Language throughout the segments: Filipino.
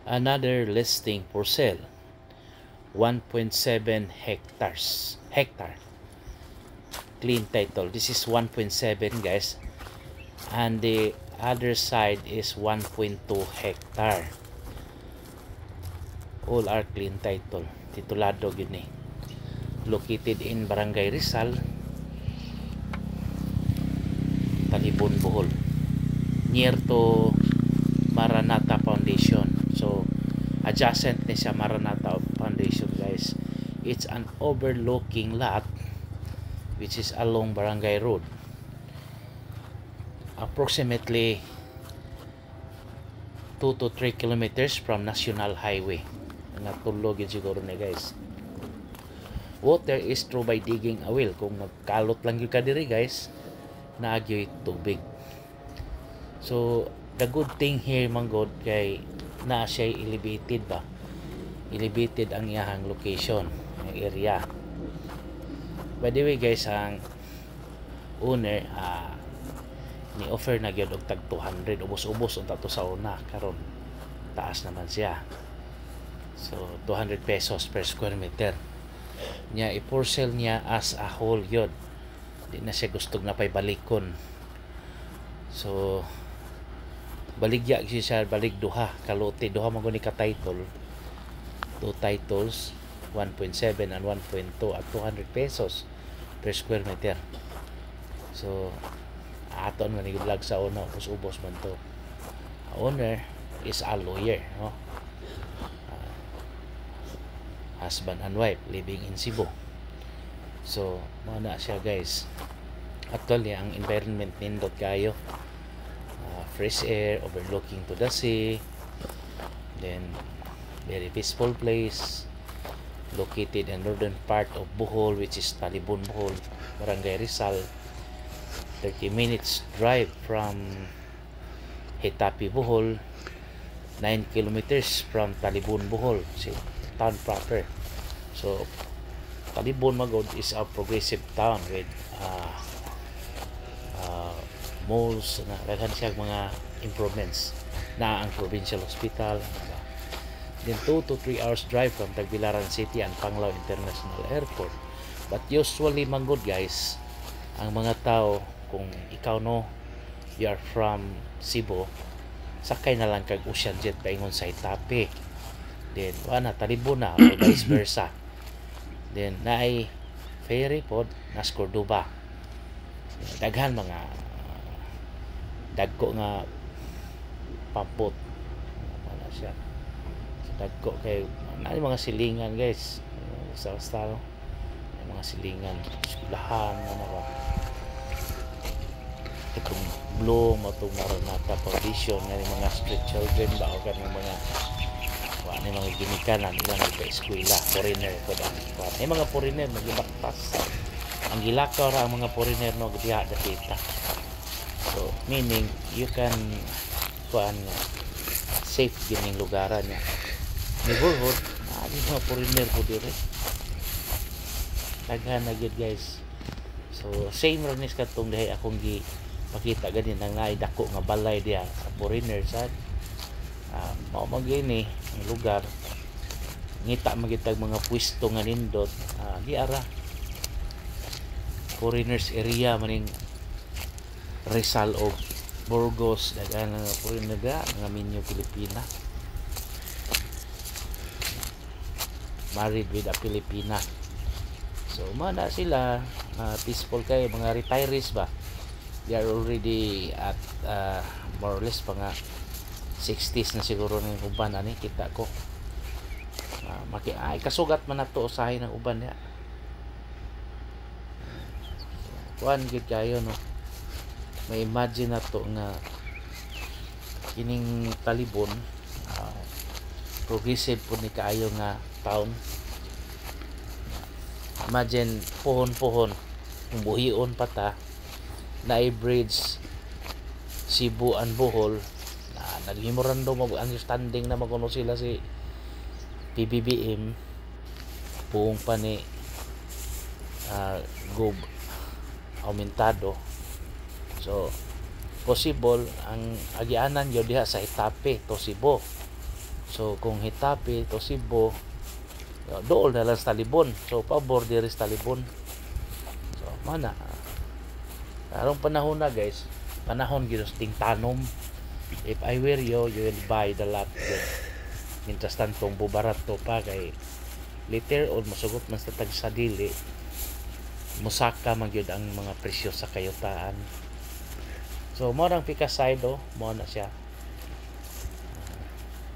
Another listing for sale, 1.7 hectare clean title. This is 1.7 guys, and the other side is 1.2 hectare. All are clean title, titulado gini. Located in Barangay Rizal, Talibon, Bohol, near to Maranatha Foundation. So adjacent ni sa Maranatha Foundation guys. It's an overlooking lot which is along Barangay Road, approximately 2 to 3 kilometers from National Highway. Natulog yun siguro ni guys. Water is through by digging a well. Kung magkalot lang yung kadiri guys, naagyo'y tubig. So the good thing here manggod kay na siya elevated ba, elevated ang iyahang location, ang area. By the way guys, ang owner ni offer na gyud og tag 200, ubos-ubos unta to sa una, karon taas naman siya. So 200 pesos per square meter niya i-for sale niya as a whole yun. Di na siya gustog na pay balikon. So baligya siya, balik duha kalote, duha man guni ka title, two titles, 1.7 and 1.2 at 200 pesos per square meter. So aton man vlog sa una, ubos man to. Owner is a lawyer, no? Husband and wife living in Cebu. So mao na siya guys. Actually ang environment nindot kayo, fresh air, overlooking to the sea, then very peaceful place, located in northern part of Bohol, which is Talibon, Bohol, Barangay Rizal. 30 minutes drive from Hitapi, Bohol, 9 kilometers from Talibon, Bohol, town proper. So Talibon Magod is a progressive town with malls, na daghan siya mga improvements na ang provincial hospital. Then 2 to 3 hours drive from Tagbilaran City and Panglao International Airport. But usually manggod guys, ang mga tao, kung ikaw no, you are from Cebu, sakay na lang kag Ocean Jet paingon sa Itape, then wala Talibon na o vice versa. Then naay ferry pod nas Cordoba. Daghan mga dagko nga pampot wala siya. Dagko kay naay mga silingan guys, sa style mga silingan, eskwelahan ano ba, itong Bloom atong Maranatha Foundation nga mga street children ba o kanang mga ni mga ginikanan ilang nagka-eskwela, foreigner ko da. May mga foreigner nagibaktas. Ang gilakaw ra ang mga foreigner no diha dapita. So meaning you can kuan safe gining lugaran niya. Neighborhood, mga foreigner po dire. Daghan na gyud guys. So same ra nis katong dihay akong pakita ganin nang naay dako nga balay diha sa foreigner sad. Mao magini ang lugar ngita magitag mga pwesto nga nindot, di ara foreigners area maning Rizal o Burgos, daghan nga foreigner nga Minyo, Pilipina, married with a Pilipina. So mana sila peaceful kay mga retirees ba, they are already at more or less pa nga 60s na siguro ng uban ani kita ko. Kasugat man nato usahay ng uban niya. Kuan gid kayo no. May imagine nato nga kining Talibon progressive po ni kaayo nga town. Imagine pohon-pohon kung buhion pa ta na bridge Cebu and Bohol. Nag-memorandum of understanding na maguno sila si PBBM buong pa ni Gob Aumentado. So possible ang agianan yun diha sa Itape to Cebu. So kung Hitapi to Cebu, dool na lang sa Talibon. So pabor diri sa Talibon. So mana karong panahon na guys, panahon gyud sa tingtanom. If I were you, you will buy the lot good. Mintas tantong bubarat to pa kay later on masugot man sa tag sa dili, musaka man gyud ang mga presyo sa kayutaan. So mo nang Picaside mo na siya.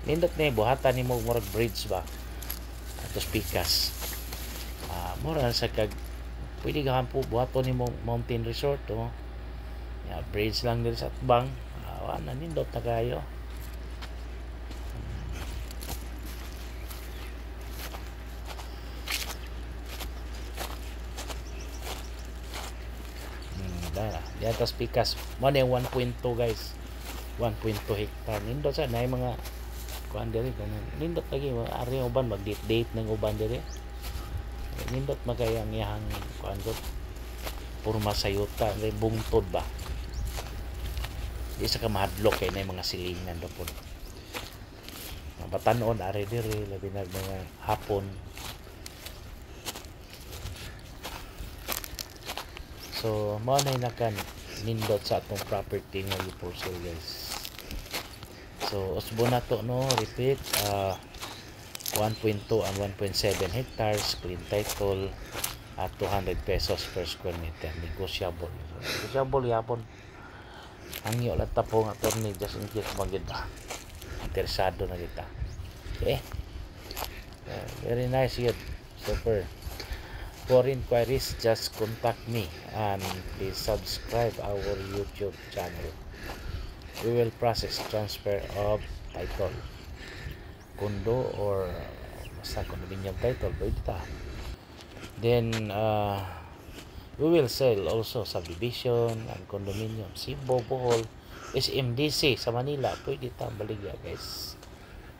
Nindot ni buhatan nimo murag bridge ba atos Picas. Mura sa kag pwede ka po buhaton nimo mountain resort bridge lang diri sa Atbang. Wala nindot na kayo. Yan tas Picas mo na 1.2 guys, 1.2 hectare. Nindot sa na mga kuan diri kanan nindot lagi ari uban mag-date ng uban diri. Nindot magayang iyang kuan gud puro masayuta ray bungtod ba. Di sa ka mahadlok kay na mga silingan do pod. Mabatan-on ari diri labi na mga hapon. So, mo na nakan nindot sa atong property nga for sale guys. So, usbo na to no, repeat 1.2 and 1.7 hectares, clean title at 200 pesos per square meter, negotiable. So, negotiable yapon. Hangyo lang ta po nga attorney just in case maganda. Interesado na kita. Okay? Very nice yun. Super. For inquiries, just contact me and please subscribe our YouTube channel. We will process transfer of title, condo or basta condominium title, pwede ta. Then we will sell also subdivision and condominium, Cebu, Bohol, SMDC sa Manila, pwede ta baligya guys.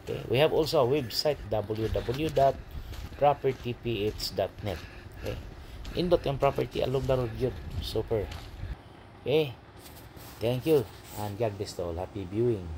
Okay. We have also a website www.propertyph.net. Okay. Indot yung property along the road yun. Super. Okay. Thank you. And God bless to all. Happy viewing.